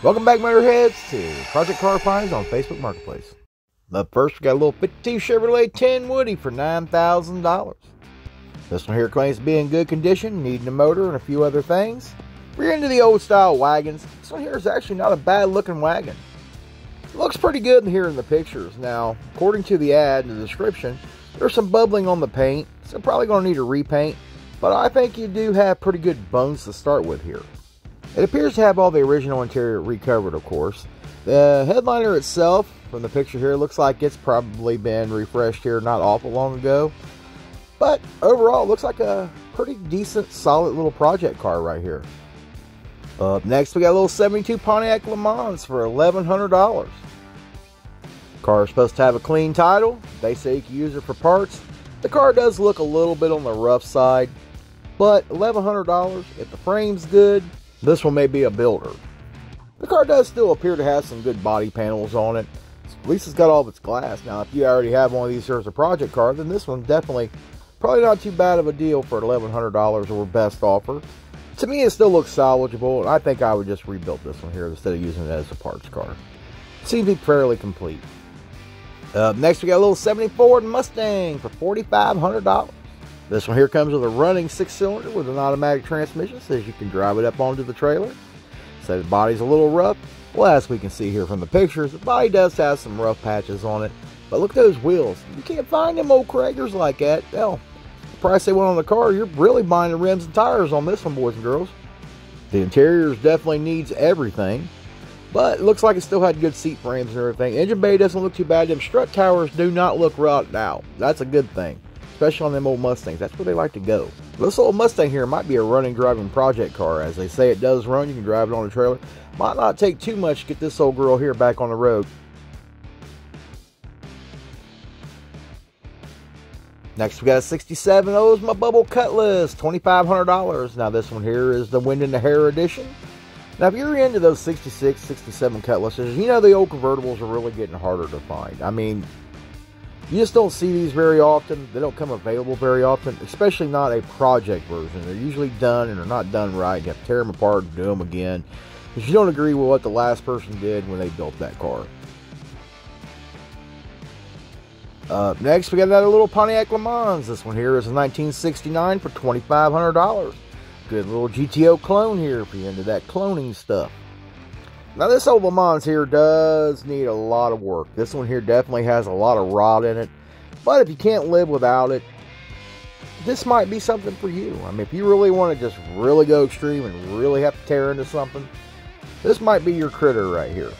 Welcome back, Motorheads, to Project Car Finds on Facebook Marketplace. Up first, we got a little 52 Chevrolet 10 Woody for $9,000. This one here claims to be in good condition, needing a motor and a few other things. If you're into the old style wagons, this one here is actually not a bad looking wagon. It looks pretty good here in the pictures. Now, according to the ad and the description, there's some bubbling on the paint, so probably going to need a repaint, but I think you do have pretty good bones to start with here. It appears to have all the original interior recovered, of course. The headliner itself, from the picture here, looks like it's probably been refreshed here not awful long ago. But overall, it looks like a pretty decent, solid little project car right here. Up next, we got a little 72 Pontiac Lemons for $1,100. Car is supposed to have a clean title. They say you can use it for parts. The car does look a little bit on the rough side, but $1,100, if the frame's good, this one may be a builder. The car does still appear to have some good body panels on it. At least it's got all of its glass. Now, if you already have one of these here as a project car, then this one definitely probably not too bad of a deal for $1,100 or best offer. To me, it still looks salvageable, and I think I would just rebuild this one here instead of using it as a parts car. It seems to be fairly complete. Next, we got a little 74 Mustang for $4,500. This one here comes with a running 6-cylinder with an automatic transmission, says you can drive it up onto the trailer. So the body's a little rough. Well, as we can see here from the pictures, the body does have some rough patches on it. But look at those wheels. You can't find them old Craigers like that. Hell, the price they want on the car, you're really buying the rims and tires on this one, boys and girls. The interior definitely needs everything, but it looks like it still had good seat frames and everything. Engine bay doesn't look too bad. Them strut towers do not look rotted out. That's a good thing, especially on them old Mustangs. That's where they like to go. This old Mustang here might be a running, driving project car. As they say, it does run. You can drive it on a trailer. Might not take too much to get this old girl here back on the road. Next, we got a 67 Oldsmobile Bubble Cutlass, $2,500. Now, this one here is the Wind in the Hair edition. Now, if you're into those 66, 67 Cutlasses, you know the old convertibles are really getting harder to find. I mean, you just don't see these very often. They don't come available very often, especially not a project version. They're usually done and they're not done right. You have to tear them apart and do them again because you don't agree with what the last person did when they built that car. Next, we got another little Pontiac Lemons. This one here is a 1969 for $2,500. Good little GTO clone here if you're into that cloning stuff. Now, this old Lemons here does need a lot of work. This one here definitely has a lot of rot in it. But if you can't live without it, this might be something for you. I mean, if you really want to just really go extreme and really have to tear into something, this might be your critter right here.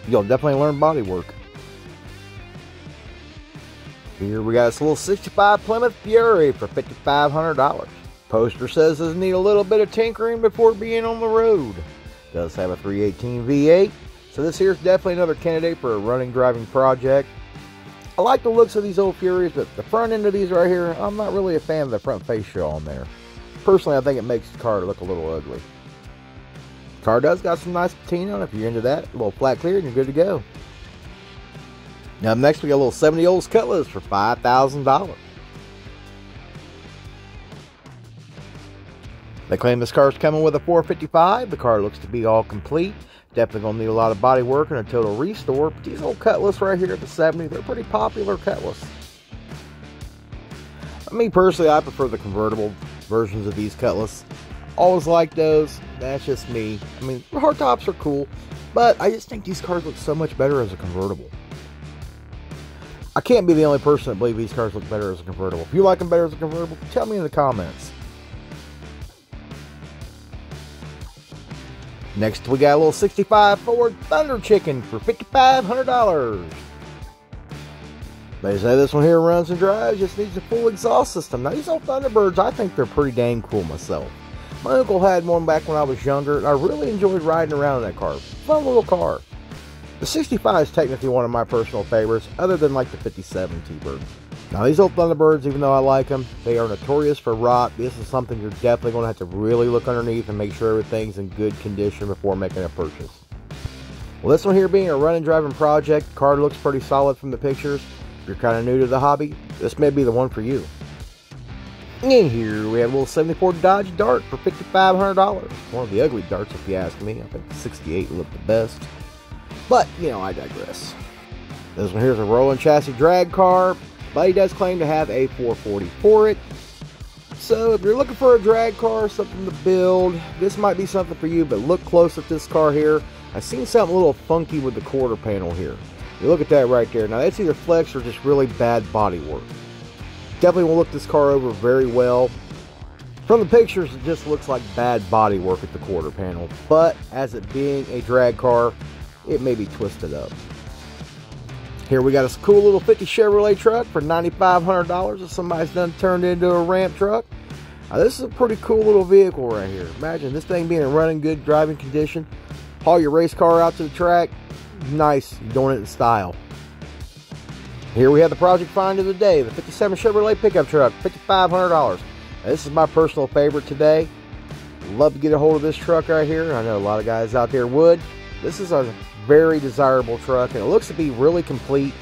You'll definitely learn body work. Here we got this little 65 Plymouth Fury for $5,500. Poster says it need a little bit of tinkering before being on the road. Does have a 318 V8, so this here is definitely another candidate for a running, driving project. I like the looks of these old Furies, but the front end of these right here, I'm not really a fan of the front fascia on there. Personally, I think it makes the car look a little ugly. The car does got some nice patina on it. If you're into that, a little flat clear, and you're good to go. Now, next we got a little 70 Olds Cutlass for $5,000. They claim this car is coming with a 455. The car looks to be all complete. Definitely going to need a lot of body work and a total restore. But these old Cutlass right here at the 70, they're pretty popular Cutlass. Me personally, I prefer the convertible versions of these Cutlass. Always like those. That's just me. I mean, the hardtops are cool, but I just think these cars look so much better as a convertible. I can't be the only person that believes these cars look better as a convertible. If you like them better as a convertible, tell me in the comments. Next, we got a little 65 Ford Thunder Chicken for $5,500. They say this one here runs and drives, just needs a full exhaust system. Now, these old Thunderbirds, I think they're pretty dang cool myself. My uncle had one back when I was younger, and I really enjoyed riding around in that car. Fun little car. The 65 is technically one of my personal favorites, other than like the 57 T-Bird. Now, these old Thunderbirds, even though I like them, they are notorious for rot. This is something you're definitely going to have to really look underneath and make sure everything's in good condition before making a purchase. Well, this one here being a running, driving project, the car looks pretty solid from the pictures. If you're kind of new to the hobby, this may be the one for you. In here we have a little 74 Dodge Dart for $5,500. One of the ugly darts if you ask me. I think the 68 looked the best. But, you know, I digress. This one here is a rolling chassis drag car, but he does claim to have a 440 for it. So if you're looking for a drag car, something to build, this might be something for you, but look close at this car here. I've seen something a little funky with the quarter panel here. You look at that right there. Now that's either flex or just really bad body work. Definitely want to look this car over very well. From the pictures, it just looks like bad body work at the quarter panel, but as it being a drag car, it may be twisted up. Here we got a cool little 50 Chevrolet truck for $9,500 if somebody's done turned into a ramp truck. Now this is a pretty cool little vehicle right here. Imagine this thing being in running good driving condition. Haul your race car out to the track. Nice, you're doing it in style. Here we have the project find of the day, the 57 Chevrolet pickup truck, $5,500. This is my personal favorite today. Love to get a hold of this truck right here. I know a lot of guys out there would. This is a very desirable truck, and it looks to be really complete.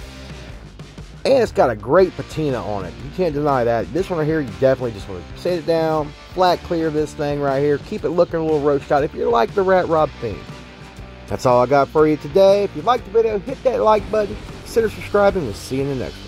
And it's got a great patina on it. You can't deny that. This one right here, you definitely just want to sit it down, flat clear this thing right here. Keep it looking a little roached out if you're like the Rat Rob theme. That's all I got for you today. If you liked the video, hit that like button. Consider subscribing. We'll see you in the next one.